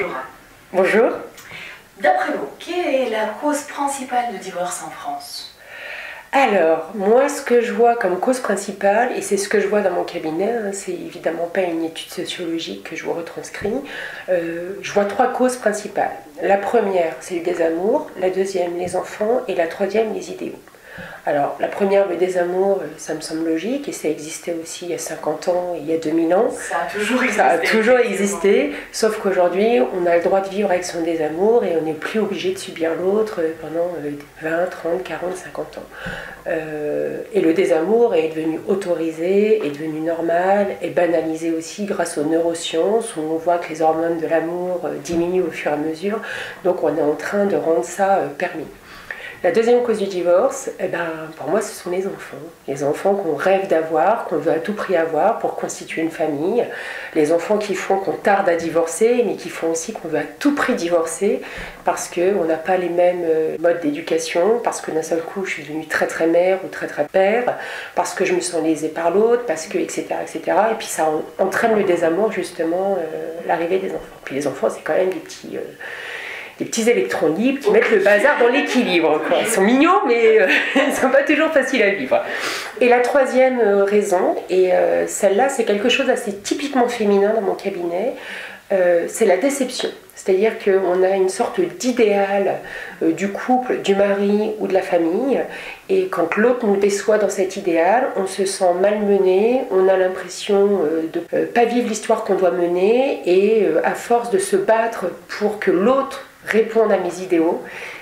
Bonjour. Bonjour. D'après vous, quelle est la cause principale de divorce en France? Alors, moi, ce que je vois comme cause principale, et c'est ce que je vois dans mon cabinet, c'est évidemment pas une étude sociologique que je vous retranscris, je vois 3 causes principales. La première, c'est le désamour, la deuxième, les enfants, et la troisième, les idéaux. Alors, la première, le désamour, ça me semble logique, et ça existait aussi il y a 50 ans, il y a 2000 ans. Ça a toujours existé. Ça a toujours existé, sauf qu'aujourd'hui, on a le droit de vivre avec son désamour et on n'est plus obligé de subir l'autre pendant 20, 30, 40, 50 ans. Et le désamour est devenu autorisé, est devenu normal, est banalisé aussi grâce aux neurosciences, où on voit que les hormones de l'amour diminuent au fur et à mesure, donc on est en train de rendre ça permis. La deuxième cause du divorce, pour moi, ce sont les enfants. Les enfants qu'on rêve d'avoir, qu'on veut à tout prix avoir pour constituer une famille. Les enfants qui font qu'on tarde à divorcer, mais qui font aussi qu'on veut à tout prix divorcer parce qu'on n'a pas les mêmes modes d'éducation, parce que d'un seul coup, je suis devenue très très mère ou très très père, parce que je me sens lésée par l'autre, parce que, etc., etc. Et puis ça entraîne le désamour, justement, l'arrivée des enfants. Puis les enfants, c'est quand même des petits électrons libres qui mettent le bazar dans l'équilibre. Ils sont mignons, mais ils ne sont pas toujours faciles à vivre. Et la troisième raison, et celle-là, c'est quelque chose d'assez typiquement féminin dans mon cabinet, c'est la déception. C'est-à-dire qu'on a une sorte d'idéal du couple, du mari ou de la famille, et quand l'autre nous déçoit dans cet idéal, on se sent malmené, on a l'impression de ne pas vivre l'histoire qu'on doit mener, et à force de se battre pour que l'autre réponde à mes idéaux,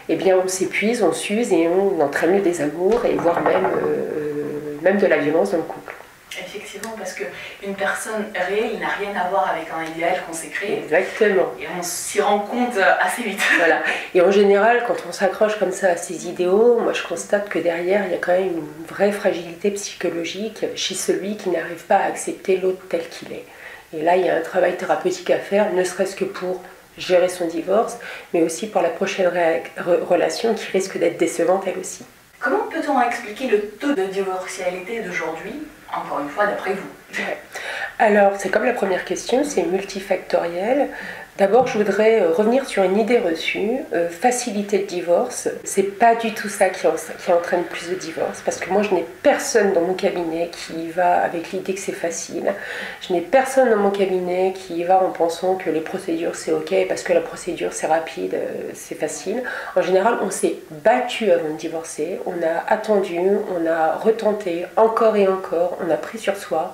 eh bien on s'épuise, on s'use et on entraîne le désamour et voire même de la violence dans le couple. Effectivement, parce qu'une personne réelle n'a rien à voir avec un idéal qu'on s'est créé. Exactement. Et on s'y rend compte assez vite. Voilà. Et en général, quand on s'accroche comme ça à ces idéaux, moi je constate que derrière, il y a quand même une vraie fragilité psychologique chez celui qui n'arrive pas à accepter l'autre tel qu'il est. Et là, il y a un travail thérapeutique à faire, ne serait-ce que pour gérer son divorce, mais aussi pour la prochaine relation qui risque d'être décevante elle aussi. Comment peut-on expliquer le taux de divorcialité d'aujourd'hui, encore une fois, d'après vous? Alors, c'est comme la première question, c'est multifactoriel. D'abord, je voudrais revenir sur une idée reçue, faciliter le divorce. C'est pas du tout ça qui entraîne plus de divorce, parce que moi, je n'ai personne dans mon cabinet qui y va avec l'idée que c'est facile. Je n'ai personne dans mon cabinet qui y va en pensant que les procédures c'est ok, parce que la procédure c'est rapide, c'est facile. En général, on s'est battu avant de divorcer, on a attendu, on a retenté encore et encore, on a pris sur soi.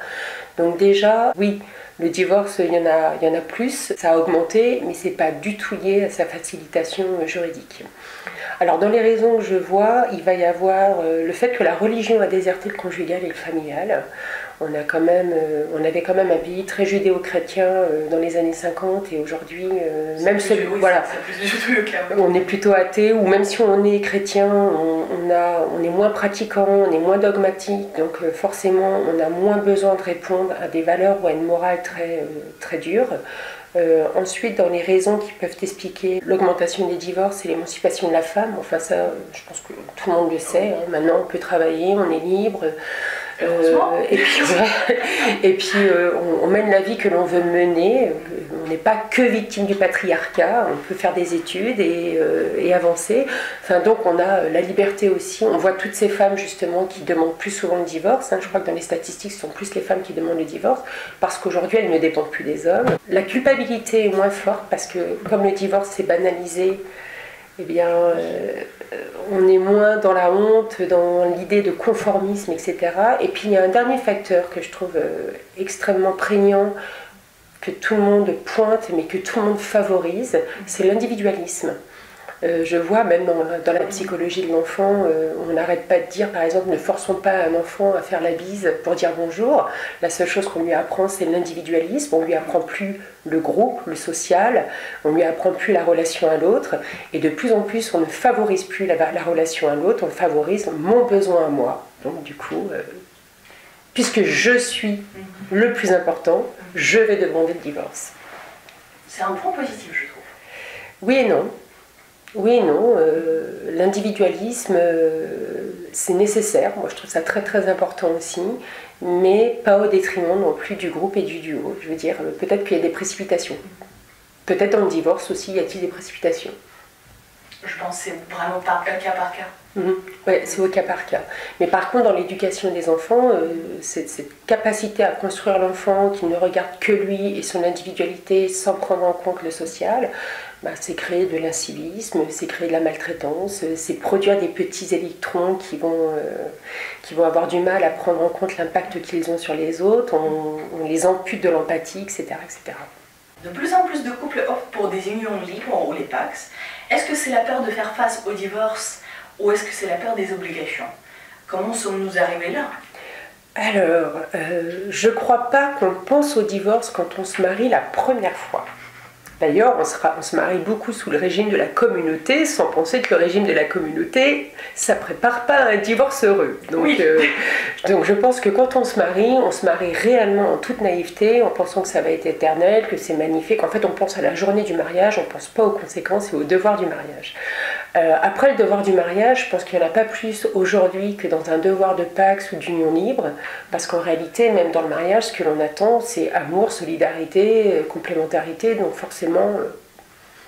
Donc déjà, oui, le divorce, il y en a plus, ça a augmenté, mais ce n'est pas du tout lié à sa facilitation juridique. Alors dans les raisons que je vois, il va y avoir le fait que la religion a déserté le conjugal et le familial. On avait quand même un pays très judéo-chrétien dans les années 50 et aujourd'hui, même celui, voilà, on est plutôt athée, ou même si on est chrétien, on est moins pratiquant, on est moins dogmatique, donc forcément on a moins besoin de répondre à des valeurs ou à une morale très dure. Ensuite, dans les raisons qui peuvent expliquer l'augmentation des divorces, c'est l'émancipation de la femme. Enfin ça, je pense que tout le monde le sait, hein. Maintenant on peut travailler, on est libre. Et puis on mène la vie que l'on veut mener, on n'est pas que victime du patriarcat, on peut faire des études et avancer. Enfin, donc on a la liberté aussi, on voit toutes ces femmes justement qui demandent plus souvent le divorce, hein. Je crois que dans les statistiques ce sont plus les femmes qui demandent le divorce parce qu'aujourd'hui elles ne dépendent plus des hommes. La culpabilité est moins forte parce que comme le divorce c'est banalisé, eh bien, on est moins dans la honte, dans l'idée de conformisme, etc. Et puis il y a un dernier facteur que je trouve extrêmement prégnant, que tout le monde pointe, mais que tout le monde favorise, c'est l'individualisme. Je vois même dans la psychologie de l'enfant, on n'arrête pas de dire, par exemple, ne forçons pas un enfant à faire la bise pour dire bonjour. La seule chose qu'on lui apprend, c'est l'individualisme. On ne lui apprend plus le groupe, le social, on ne lui apprend plus la relation à l'autre. Et de plus en plus, on ne favorise plus la relation à l'autre, on favorise mon besoin à moi. Donc du coup, puisque je suis le plus important, je vais demander le divorce. C'est un point positif, je trouve. Oui et non. Oui et non, l'individualisme c'est nécessaire, moi je trouve ça très très important aussi, mais pas au détriment non plus du groupe et du duo. Je veux dire, peut-être qu'il y a des précipitations. Peut-être dans le divorce aussi, y a-t-il des précipitations? Je pense que c'est vraiment cas par cas. Oui, c'est au cas par cas. Mais par contre, dans l'éducation des enfants, cette capacité à construire l'enfant qui ne regarde que lui et son individualité sans prendre en compte le social, c'est créer de l'incivisme, c'est créer de la maltraitance, c'est produire des petits électrons qui vont avoir du mal à prendre en compte l'impact qu'ils ont sur les autres, on les ampute de l'empathie, etc., etc. De plus en plus de couples optent pour des unions libres ou les PACS. Est-ce que c'est la peur de faire face au divorce ou est-ce que c'est la peur des obligations? Comment sommes-nous arrivés là? Alors, je ne crois pas qu'on pense au divorce quand on se marie la première fois. D'ailleurs, on se marie beaucoup sous le régime de la communauté, sans penser que le régime de la communauté, ça ne prépare pas à un divorce heureux. Donc, oui. Donc je pense que quand on se marie réellement en toute naïveté, en pensant que ça va être éternel, que c'est magnifique. En fait, on pense à la journée du mariage, on ne pense pas aux conséquences et aux devoirs du mariage. Après le devoir du mariage, je pense qu'il n'y en a pas plus aujourd'hui que dans un devoir de Pacs ou d'union libre, parce qu'en réalité, même dans le mariage, ce que l'on attend, c'est amour, solidarité, complémentarité, donc forcément,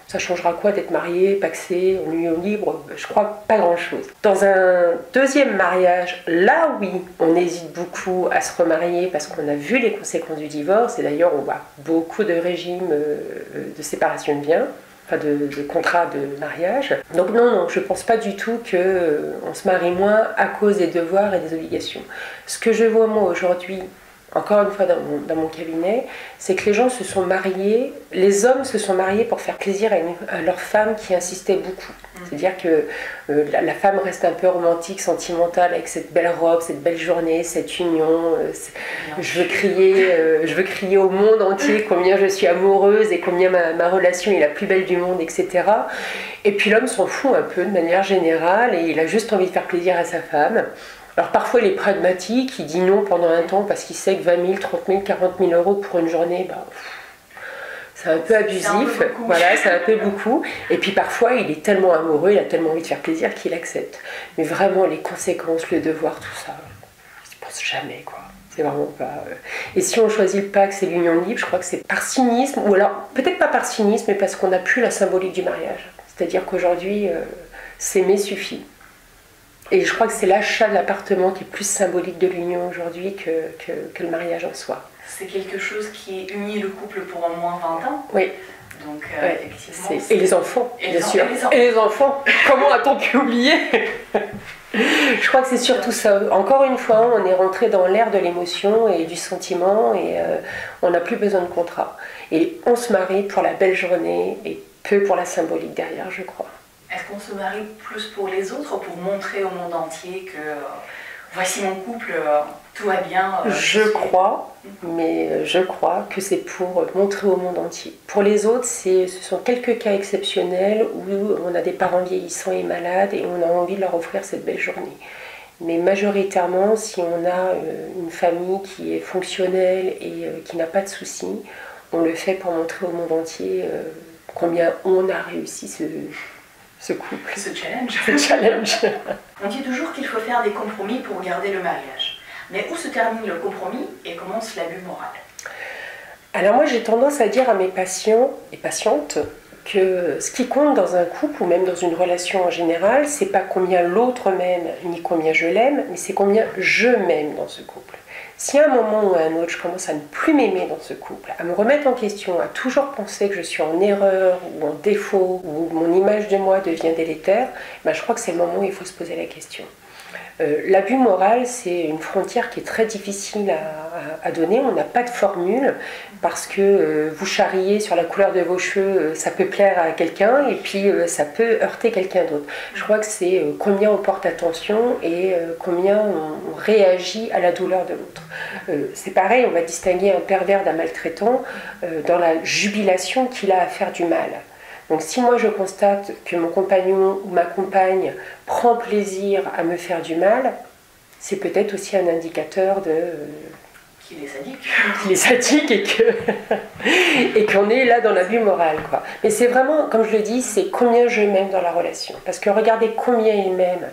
ça changera quoi d'être marié, pacsé, en union libre? Je crois pas grand-chose. Dans un deuxième mariage, là oui, on hésite beaucoup à se remarier parce qu'on a vu les conséquences du divorce, et d'ailleurs on voit beaucoup de régimes de séparation de biens, enfin de contrat de mariage. Donc non, je ne pense pas du tout qu'on se marie moins à cause des devoirs et des obligations. Ce que je vois moi aujourd'hui, encore une fois dans mon cabinet, c'est que les gens se sont mariés, les hommes se sont mariés pour faire plaisir à leur femme qui insistait beaucoup. C'est-à-dire que la femme reste un peu romantique, sentimentale avec cette belle robe, cette belle journée, cette union. Je veux crier au monde entier combien je suis amoureuse et combien ma relation est la plus belle du monde, etc. Et puis l'homme s'en fout un peu de manière générale et il a juste envie de faire plaisir à sa femme. Alors parfois il est pragmatique, il dit non pendant un temps parce qu'il sait que 20 000, 30 000, 40 000 euros pour une journée, c'est un peu abusif, voilà, c'est un peu beaucoup. Et puis parfois il est tellement amoureux, il a tellement envie de faire plaisir qu'il accepte. Mais vraiment les conséquences, le devoir, tout ça, je ne pense jamais quoi. C'est vraiment pas... Et si on choisit le Pacs et l'union libre, je crois que c'est par cynisme, ou alors peut-être pas par cynisme, mais parce qu'on n'a plus la symbolique du mariage. C'est-à-dire qu'aujourd'hui, s'aimer suffit. Et je crois que c'est l'achat de l'appartement qui est plus symbolique de l'union aujourd'hui que le mariage en soi. C'est quelque chose qui unit le couple pour au moins 20 ans. Oui. Donc effectivement... Et les enfants, bien sûr. Et les enfants, comment a-t-on pu oublier? Je crois que c'est surtout ça. Encore une fois, on est rentré dans l'ère de l'émotion et du sentiment et on n'a plus besoin de contrat. Et on se marie pour la belle journée et peu pour la symbolique derrière, je crois. Est-ce qu'on se marie plus pour les autres, pour montrer au monde entier que voici mon couple, tout va bien? Je crois que c'est pour montrer au monde entier. Pour les autres, ce sont quelques cas exceptionnels où on a des parents vieillissants et malades et on a envie de leur offrir cette belle journée. Mais majoritairement, si on a une famille qui est fonctionnelle et qui n'a pas de soucis, on le fait pour montrer au monde entier combien on a réussi ce couple. Ce challenge. Ce challenge. On dit toujours qu'il faut faire des compromis pour garder le mariage. Mais où se termine le compromis et commence l'abus moral? Alors moi j'ai tendance à dire à mes patients et patientes que ce qui compte dans un couple ou même dans une relation en général, c'est pas combien l'autre m'aime ni combien je l'aime, mais c'est combien je m'aime dans ce couple. Si à un moment ou à un autre je commence à ne plus m'aimer dans ce couple, à me remettre en question, à toujours penser que je suis en erreur ou en défaut, ou mon image de moi devient délétère, je crois que c'est le moment où il faut se poser la question. L'abus moral, c'est une frontière qui est très difficile à donner. On n'a pas de formule parce que vous charriez sur la couleur de vos cheveux, ça peut plaire à quelqu'un et puis ça peut heurter quelqu'un d'autre. Je crois que c'est combien on porte attention et combien on réagit à la douleur de l'autre. C'est pareil, on va distinguer un pervers d'un maltraitant dans la jubilation qu'il a à faire du mal. Donc si moi je constate que mon compagnon ou ma compagne prend plaisir à me faire du mal, c'est peut-être aussi un indicateur de... qu'il est sadique. Qu'il est sadique et qu'on est là dans l'abus moral, quoi. Mais c'est vraiment, comme je le dis, c'est combien je m'aime dans la relation. Parce que regardez combien il m'aime.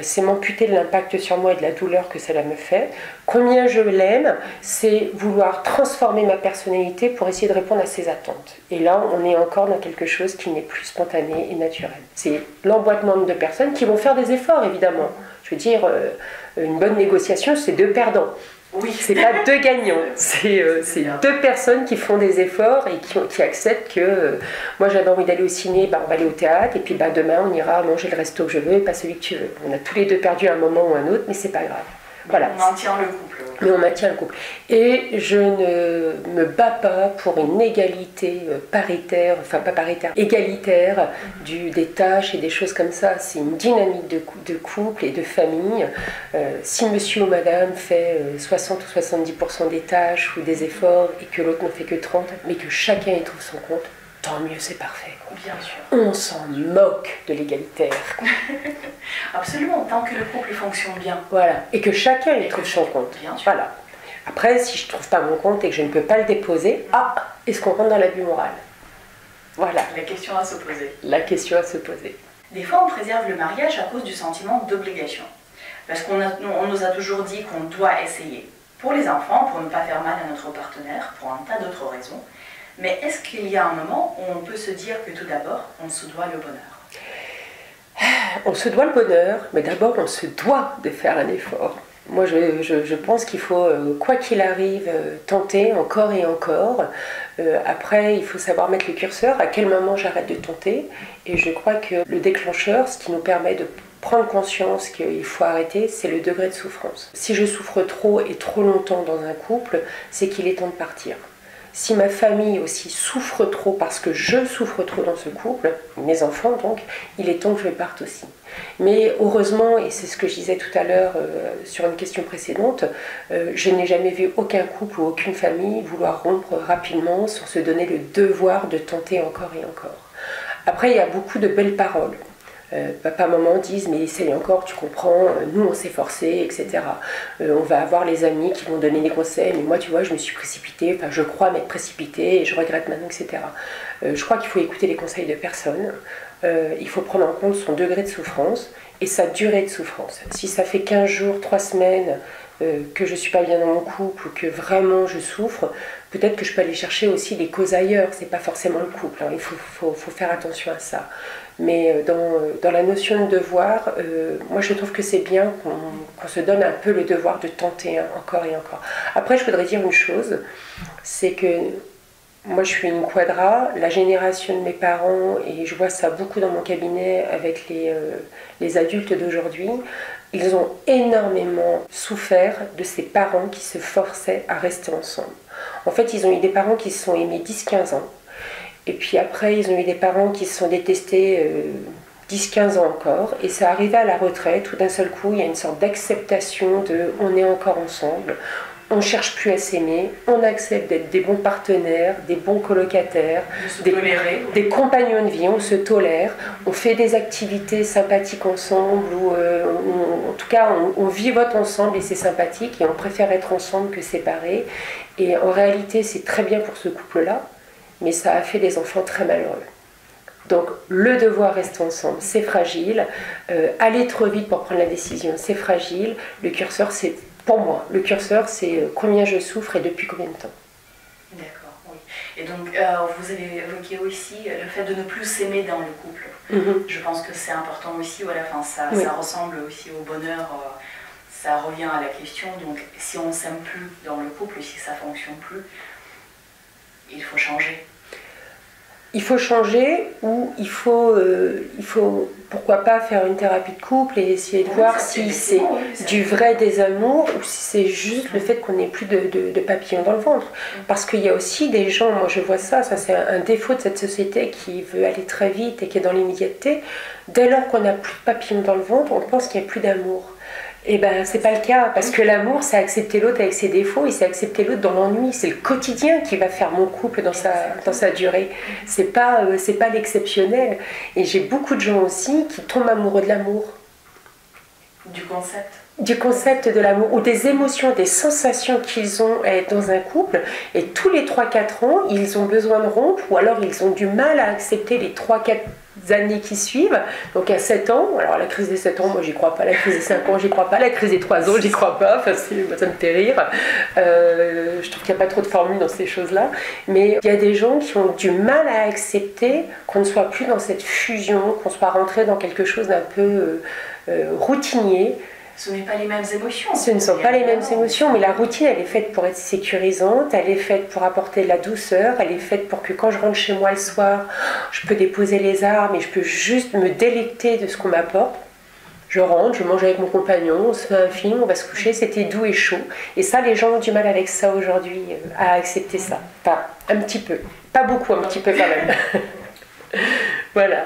c'est m'amputer de l'impact sur moi et de la douleur que cela me fait. Combien je l'aime, c'est vouloir transformer ma personnalité pour essayer de répondre à ses attentes. Et là, on est encore dans quelque chose qui n'est plus spontané et naturel. C'est l'emboîtement de deux personnes qui vont faire des efforts, évidemment. Je veux dire, une bonne négociation, c'est deux perdants. Oui. C'est pas deux gagnants, c'est deux personnes qui font des efforts et qui acceptent que moi j'avais envie d'aller au ciné, on va aller au théâtre, et puis demain on ira manger le resto que je veux et pas celui que tu veux. On a tous les deux perdu un moment ou un autre, mais c'est pas grave. Voilà. On maintient le couple. Mais on maintient le couple. Et je ne me bats pas pour une égalité paritaire, enfin pas paritaire, égalitaire des tâches et des choses comme ça. C'est une dynamique de couple et de famille. Si monsieur ou madame fait 60 ou 70% des tâches ou des efforts et que l'autre n'en fait que 30, mais que chacun y trouve son compte, tant mieux, c'est parfait. Bien sûr. On s'en moque de l'égalitaire. Absolument, tant que le couple fonctionne bien. Voilà, et que chacun y trouve son compte. Bien sûr. Voilà. Après, si je ne trouve pas mon compte et que je ne peux pas le déposer, est-ce qu'on rentre dans l'abus moral? Voilà. La question à se poser. La question à se poser. Des fois, on préserve le mariage à cause du sentiment d'obligation. Parce qu'on nous a toujours dit qu'on doit essayer. Pour les enfants, pour ne pas faire mal à notre partenaire, pour un tas d'autres raisons. Mais est-ce qu'il y a un moment où on peut se dire que tout d'abord, on se doit le bonheur? On se doit le bonheur, mais d'abord on se doit de faire un effort. Moi je pense qu'il faut, quoi qu'il arrive, tenter encore et encore. Après, il faut savoir mettre le curseur, à quel moment j'arrête de tenter. Et je crois que le déclencheur, ce qui nous permet de prendre conscience qu'il faut arrêter, c'est le degré de souffrance. Si je souffre trop et trop longtemps dans un couple, c'est qu'il est temps de partir. Si ma famille aussi souffre trop parce que je souffre trop dans ce couple, mes enfants donc, il est temps que je parte aussi. Mais heureusement, et c'est ce que je disais tout à l'heure sur une question précédente, je n'ai jamais vu aucun couple ou aucune famille vouloir rompre rapidement sans se donner le devoir de tenter encore et encore. Après, il y a beaucoup de belles paroles. Papa, maman disent mais essaye encore, tu comprends, nous on s'est forcé, etc. On va avoir les amis qui vont donner des conseils, mais moi tu vois je me suis précipitée, enfin je crois m'être précipitée et je regrette maintenant, etc. Je crois qu'il faut écouter les conseils de personne, il faut prendre en compte son degré de souffrance et sa durée de souffrance. Si ça fait 15 jours, 3 semaines que je ne suis pas bien dans mon couple ou que vraiment je souffre, peut-être que je peux aller chercher aussi des causes ailleurs, c'est pas forcément le couple, hein. Il faut faire attention à ça. Mais dans la notion de devoir, moi je trouve que c'est bien qu'on se donne un peu le devoir de tenter encore et encore. Après je voudrais dire une chose, c'est que moi je suis une quadra, la génération de mes parents, et je vois ça beaucoup dans mon cabinet avec les adultes d'aujourd'hui, ils ont énormément souffert de ces parents qui se forçaient à rester ensemble. En fait ils ont eu des parents qui se sont aimés 10-15 ans, et puis après, ils ont eu des parents qui se sont détestés 10-15 ans encore. Et ça arrivait à la retraite où d'un seul coup, il y a une sorte d'acceptation de « on est encore ensemble ». On ne cherche plus à s'aimer, on accepte d'être des bons partenaires, des bons colocataires, des compagnons de vie, on se tolère, on fait des activités sympathiques ensemble, ou en tout cas on vivote ensemble et c'est sympathique et on préfère être ensemble que séparés. Et en réalité c'est très bien pour ce couple-là, mais ça a fait des enfants très malheureux. Donc le devoir rester ensemble, c'est fragile, aller trop vite pour prendre la décision, c'est fragile, le curseur c'est... Pour moi, le curseur, c'est combien je souffre et depuis combien de temps. D'accord, oui. Et donc, vous avez évoqué aussi le fait de ne plus s'aimer dans le couple. Je pense que c'est important aussi, voilà, enfin, ça ressemble aussi au bonheur, ça revient à la question. Donc, si on ne s'aime plus dans le couple, si ça ne fonctionne plus, il faut changer. Il faut changer ou il faut pourquoi pas faire une thérapie de couple et essayer de voir si c'est du vrai désamour ou si c'est juste le fait qu'on n'ait plus de papillons dans le ventre. Parce qu'il y a aussi des gens, moi je vois ça c'est un défaut de cette société qui veut aller très vite et qui est dans l'immédiateté. Dès lors qu'on n'a plus de papillons dans le ventre, on pense qu'il n'y a plus d'amour. Eh bien, c'est pas le cas, parce que l'amour, c'est accepter l'autre avec ses défauts et c'est accepter l'autre dans l'ennui. C'est le quotidien qui va faire mon couple dans sa durée. C'est pas l'exceptionnel. Et j'ai beaucoup de gens aussi qui tombent amoureux de l'amour. Du concept de l'amour, ou des émotions, des sensations qu'ils ont à être dans un couple, et tous les 3-4 ans, ils ont besoin de rompre, ou alors ils ont du mal à accepter les 3-4 années qui suivent. Donc à 7 ans, alors la crise des 7 ans, moi j'y crois pas, la crise des 5 ans, j'y crois pas, la crise des 3 ans, j'y crois pas, enfin, ça me fait rire. Je trouve qu'il n'y a pas trop de formules dans ces choses-là. Mais il y a des gens qui ont du mal à accepter qu'on ne soit plus dans cette fusion, qu'on soit rentré dans quelque chose d'un peu routinier. Ce n'est pas les mêmes émotions. Ce ne sont pas les mêmes émotions, mais la routine, elle est faite pour être sécurisante, elle est faite pour apporter de la douceur, elle est faite pour que quand je rentre chez moi le soir, je peux déposer les armes et je peux juste me délecter de ce qu'on m'apporte. Je rentre, je mange avec mon compagnon, on se fait un film, on va se coucher, c'était doux et chaud. Et ça, les gens ont du mal avec ça aujourd'hui, à accepter ça. Enfin, un petit peu. Pas beaucoup, un petit peu quand même. Voilà.